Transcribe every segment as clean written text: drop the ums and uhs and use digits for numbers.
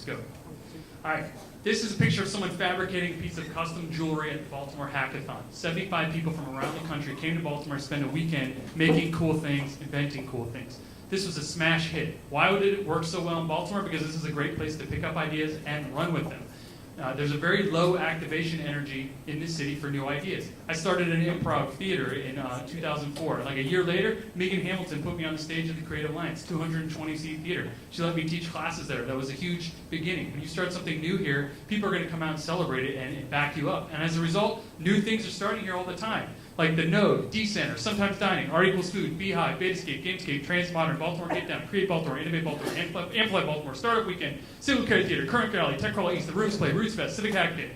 Let's go. All right. This is a picture of someone fabricating a piece of custom jewelry at the Baltimore Hackathon. 75 people from around the country came to Baltimore to spend a weekend making cool things, inventing cool things. This was a smash hit. Why did it work so well in Baltimore? Because this is a great place to pick up ideas and run with them. There's a very low activation energy in this city for new ideas. I started an improv theater in 2004. Like a year later, Megan Hamilton put me on the stage at the Creative Alliance, 220-seat theater. She let me teach classes there. That was a huge beginning. When you start something new here, people are going to come out and celebrate it and back you up. And as a result, new things are starting here all the time. Like the Node, D-Center, Sometimes Dining, Art Equals Food, Beehive, Betascape, Gamescape, Transmodern, Baltimore Get Down, Create Baltimore, Innovate Baltimore, Amplify Baltimore, Startup Weekend, Civil Care Theater, Current Rally, Tech Crawl East, The Roots Play, Roots Fest, Civic Hack Day.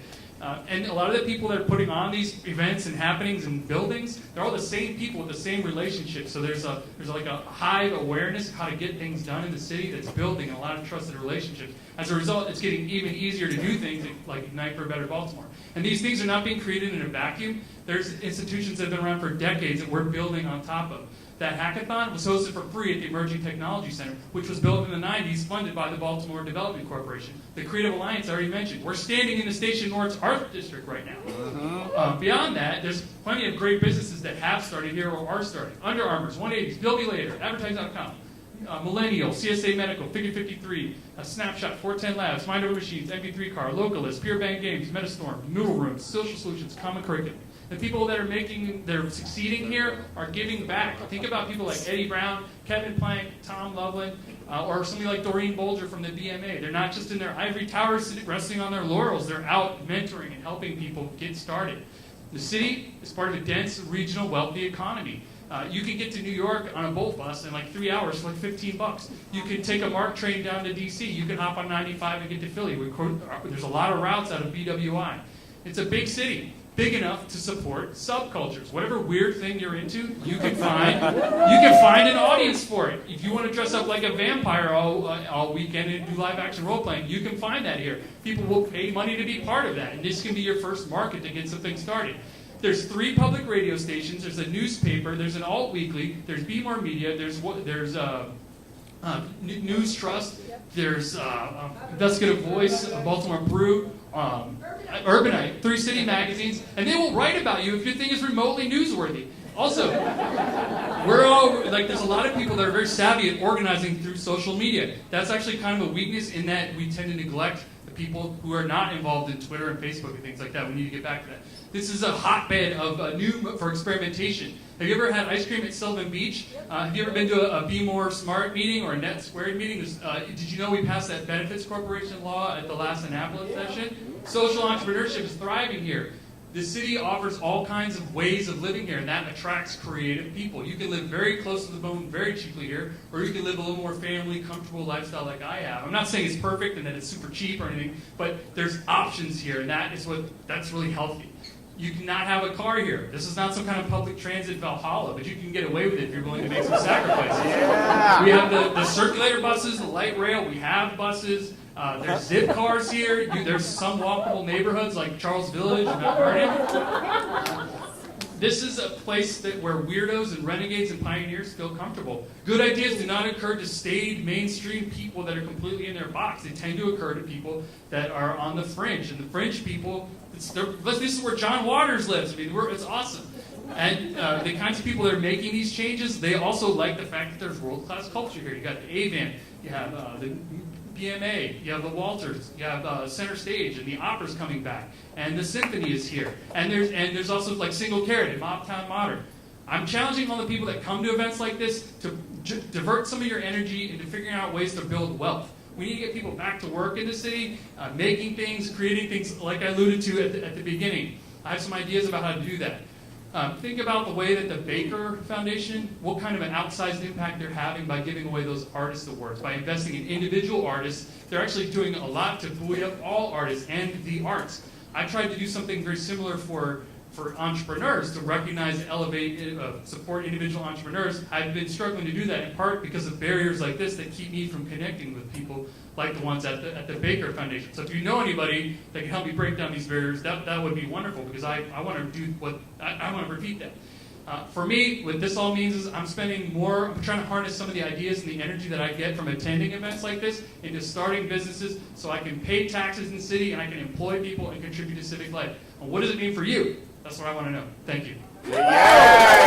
And a lot of the people that are putting on these events and happenings and buildings, they're all the same people with the same relationships. So there's like a high awareness of how to get things done in the city that's building a lot of trusted relationships. As a result, it's getting even easier to do things like Ignite for a Better Baltimore. And these things are not being created in a vacuum. There's institutions that have been around for decades that we're building on top of. That hackathon was hosted for free at the Emerging Technology Center, which was built in the 90s, funded by the Baltimore Development Corporation. The Creative Alliance I already mentioned. We're standing in the Station North's Art District right now. Beyond that, there's plenty of great businesses that have started here or are starting. Under Armour's, 180s, Bill Me Later, Advertising.com, Millennial, CSA Medical, Figure 53, Snapshot, 410 Labs, Mind Over Machines, MP3 Car, Localist, Pure Bang Games, Metastorm, Noodle Rooms, Social Solutions, Common Curriculum. The people that are succeeding here are giving back. Think about people like Eddie Brown, Kevin Plank, Tom Loveland, or somebody like Doreen Bolger from the BMA. They're not just in their ivory towers resting on their laurels. They're out mentoring and helping people get started. The city is part of a dense, regional, wealthy economy. You can get to New York on a Bolt bus in like 3 hours for like $15. You can take a MARC train down to D.C. You can hop on 95 and get to Philly. There's a lot of routes out of BWI. It's a big city. Big enough to support subcultures. Whatever weird thing you're into, you can find an audience for it. If you want to dress up like a vampire all weekend and do live action role playing, you can find that here. People will pay money to be part of that, and this can be your first market to get something started. There's 3 public radio stations. There's a newspaper. There's an alt weekly. There's Be More Media. There's News Trust. There's Investigative Voice, Baltimore Brew. Urbanite, 3 city magazines, and they will write about you if your thing is remotely newsworthy. Also, there's a lot of people that are very savvy at organizing through social media. That's actually kind of a weakness in that we tend to neglect the people who are not involved in Twitter and Facebook and things like that. We need to get back to that. This is a hotbed of for experimentation. Have you ever had ice cream at Sylvan Beach? Have you ever been to a Be More Smart meeting or a Net Squared meeting? Did you know we passed that Benefits Corporation law at the last Annapolis session? Social entrepreneurship is thriving here. The city offers all kinds of ways of living here, and that attracts creative people. You can live very close to the bone very cheaply here, or you can live a little more family, comfortable lifestyle like I have. I'm not saying it's perfect and that it's super cheap or anything, but there's options here, and that's really healthy. You cannot have a car here. This is not some kind of public transit Valhalla, but you can get away with it if you're willing to make some sacrifices. Yeah. We have the circulator buses, the light rail. We have buses. There's zip cars here. There's some walkable neighborhoods like Charles Village and Mount Vernon. This is a place where weirdos and renegades and pioneers feel comfortable. Good ideas do not occur to staid, mainstream people that are completely in their box. They tend to occur to people that are on the fringe. And the fringe people, this is where John Waters lives. I mean, it's awesome. And the kinds of people that are making these changes, they also like the fact that there's world-class culture here. You got the AVAN, you have the BMA, you have the Walters, you have Center Stage, and the opera's coming back, and the symphony is here, and there's also like Single Carrot and Mobtown Modern. I'm challenging all the people that come to events like this to divert some of your energy into figuring out ways to build wealth. We need to get people back to work in the city, making things, creating things, like I alluded to at the beginning. I have some ideas about how to do that. Think about the way that the Baker Foundation, what kind of an outsized impact they're having by giving away those artist awards. By investing in individual artists, they're actually doing a lot to buoy up all artists and the arts. I tried to do something very similar for entrepreneurs, to recognize, elevate, support individual entrepreneurs. I've been struggling to do that in part because of barriers like this that keep me from connecting with people like the ones at the Baker Foundation. So if you know anybody that can help me break down these barriers, that would be wonderful, because I want to do I want to repeat that. For me, what this all means is I'm trying to harness some of the ideas and the energy that I get from attending events like this into starting businesses so I can pay taxes in the city and I can employ people and contribute to civic life. And what does it mean for you? That's what I want to know. Thank you. Yeah.